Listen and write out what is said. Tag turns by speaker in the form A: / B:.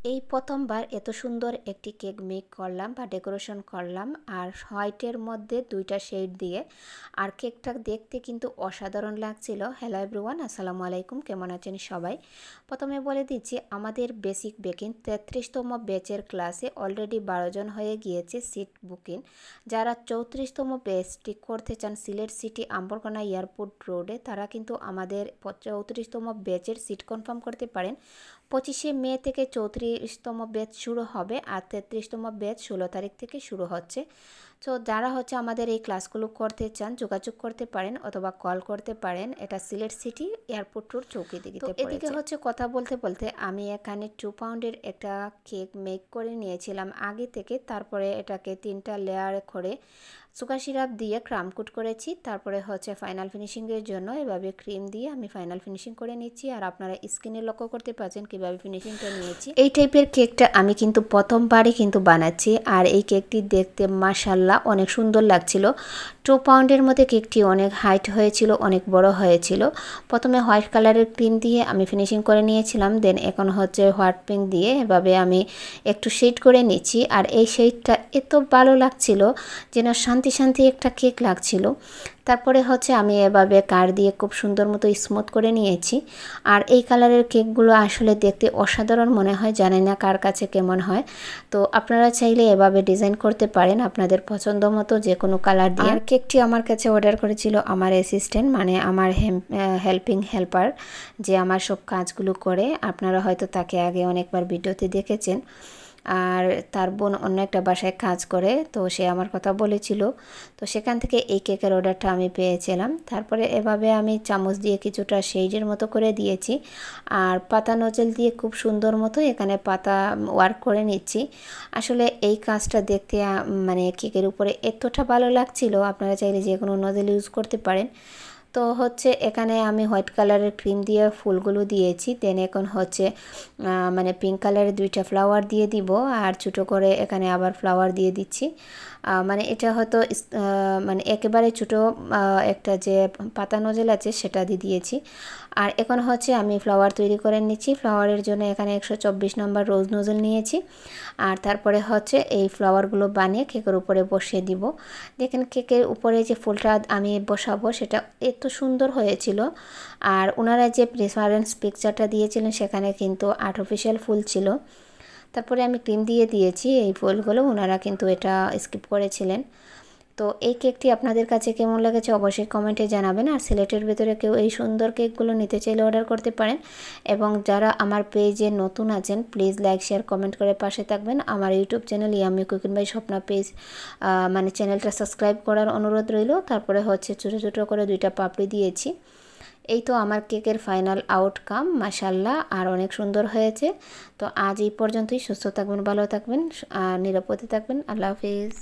A: এই প্রথমবার এত সুন্দর একটি কেক মেক করলাম বা ডেকোরেশন করলাম, আর হোয়াইটের মধ্যে দুইটা শেড দিয়ে। আর কেকটা দেখতে কিন্তু অসাধারণ লাগছিল। হ্যালো এভরিওয়ান, আসসালামু আলাইকুম, কেমন আছেন সবাই? প্রথমে বলে দিচ্ছি, আমাদের বেসিক বেকিং 33তম ব্যাচের ক্লাসে অলরেডি 12 জন হয়ে গিয়েছে সিট বুকিং। যারা 34তম ব্যাচটি করতে চান সিলেট সিটি আম্বরখানা এয়ারপোর্ট রোডে, তারা কিন্তু আমাদের 34তম ব্যাচের সিট কনফার্ম করতে পারেন। 25শে মে থেকে 34তম ব্যাচ শুরু হবে, আর 33তম ব্যাচ 16 তারিখ থেকে শুরু হচ্ছে। তো যারা আমাদের এই ক্লাসগুলো করতে চান যোগাযোগ করতে পারেন অথবা কল করতে পারেন। এটা সিলেট সিটি এয়ারপোর্ট রোড চৌকিদিঘিতে পড়েছে। এদিকে কথা বলতে বলতে আমি এখানে 2 পাউন্ডের একটা কেক মেক করে নিয়েছিলাম আগে থেকে। তারপরে এটাকে 3টা লেয়ার করে সুগার সিরাপ দিয়ে ক্রামকুট করেছি। তারপরে ফাইনাল ফিনিশিংয়ের জন্য এভাবে ক্রিম দিয়ে আমি ফাইনাল ফিনিশিং করে নিচ্ছি। আর আপনারা স্ক্রিনে লক্ষ্য করতে পারছেন কীভাবে ফিনিশিংটা নিয়েছি। এই টাইপের কেকটা আমি কিন্তু প্রথমবারই বানাচ্ছি। আর এই কেকটি দেখতে মাশাআল্লাহ অনেক সুন্দর লাগছিল। 2 পাউন্ডের মধ্যে কেকটি অনেক হাইট হয়েছিল, অনেক বড় হয়েছিল। প্রথমে হোয়াইট কালারের ক্রিম দিয়ে আমি ফিনিশিং করে নিয়েছিলাম, দেন এখন হোয়াইট পিঙ্ক দিয়ে এভাবে আমি একটু শেড করে নিচ্ছি। আর এই শেডটা এত ভালো লাগছিল, যেন শান্তি শান্তি একটা কেক লাগছিল। তারপরে আমি এভাবে কার দিয়ে খুব সুন্দর মতো স্মুথ করে নিয়েছি। আর এই কালারের কেকগুলো আসলে দেখতে অসাধারণ মনে হয়, জানি না কার কাছে কেমন হয়। তো আপনারা চাইলে এভাবে ডিজাইন করতে পারেন আপনাদের পছন্দ মতো যে কোনো কালার দিয়ে। আর কেকটি আমার কাছে অর্ডার করেছিল আমার অ্যাসিস্ট্যান্ট, মানে আমার হেল্পার, যে আমার সব কাজগুলো করে। আপনারা হয়তো তাকে আগে অনেকবার ভিডিওতে দেখেছেন। আর তার বোন অন্য একটা বাসায় কাজ করে, তো সে আমার কথা বলেছিল। তো সেখান থেকে এই কেকের অর্ডারটা আমি পেয়েছিলাম। তারপরে এভাবে আমি চামচ দিয়ে কিছুটা শেডের মতো করে দিয়েছি, আর পাতা নজল দিয়ে খুব সুন্দর মতো এখানে পাতা ওয়ার্ক করে নিচ্ছি। আসলে এই কাজটা দেখতে মানে কেকের উপরে এতটা ভালো লাগছিল। আপনারা চাইলে যে কোনো নজল ইউজ করতে পারেন। তো এখানে আমি হোয়াইট কালারের ক্রিম দিয়ে ফুলগুলো দিয়েছি। দেন এখন মানে পিঙ্ক কালারের 2টা ফ্লাওয়ার দিয়ে দিব, আর ছোটো করে এখানে আবার ফ্লাওয়ার দিয়ে দিচ্ছি। মানে এটা মানে একেবারে ছোটো একটা যে পাতা নজল আছে সেটা দিয়ে দিয়েছি। আর এখন আমি ফ্লাওয়ার তৈরি করে নিচ্ছি। ফ্লাওয়ারের জন্য এখানে 124 নম্বর রোজ নজল নিয়েছি। আর তারপরে এই ফ্লাওয়ারগুলো বানিয়ে কেকের উপরে বসিয়ে দিব। দেখেন কেকের উপরে যে ফুলটা আমি বসাবো সেটা এত সুন্দর হয়েছিল। আর ওনারা যে রেফারেন্স পিকচারটা দিয়েছিলেন সেখানে কিন্তু আর্টিফিশিয়াল ফুল ছিল। তারপরে আমি ক্রিম দিয়ে দিয়েছি এই ফুলগুলো, ওনারা কিন্তু এটা স্কিপ করেছিলেন। তো এই কেকটি আপনাদের কাছে কেমন লেগেছে অবশ্যই কমেন্টে জানাবেন। আর সিলেটের ভেতরে কেউ এই সুন্দর কেকগুলো নিতে চাইলে অর্ডার করতে পারেন। এবং যারা আমার পেজে নতুন আছেন প্লিজ লাইক শেয়ার কমেন্ট করে পাশে থাকবেন। আমার YouTube channel yummy cooking by Swapna page মানে চ্যানেলটা সাবস্ক্রাইব করার অনুরোধ রইল। তারপরে ছোটো ছোটো করে 2টা পাপড়ি দিয়েছি। এই তো আমার কেকের ফাইনাল আউটকাম, মাশাআল্লাহ, আর অনেক সুন্দর হয়েছে। তো আজ এই পর্যন্তই। সুস্থ থাকবেন, ভালো থাকবেন, আর নিরাপদে থাকবেন। আল্লাহ হাফিজ।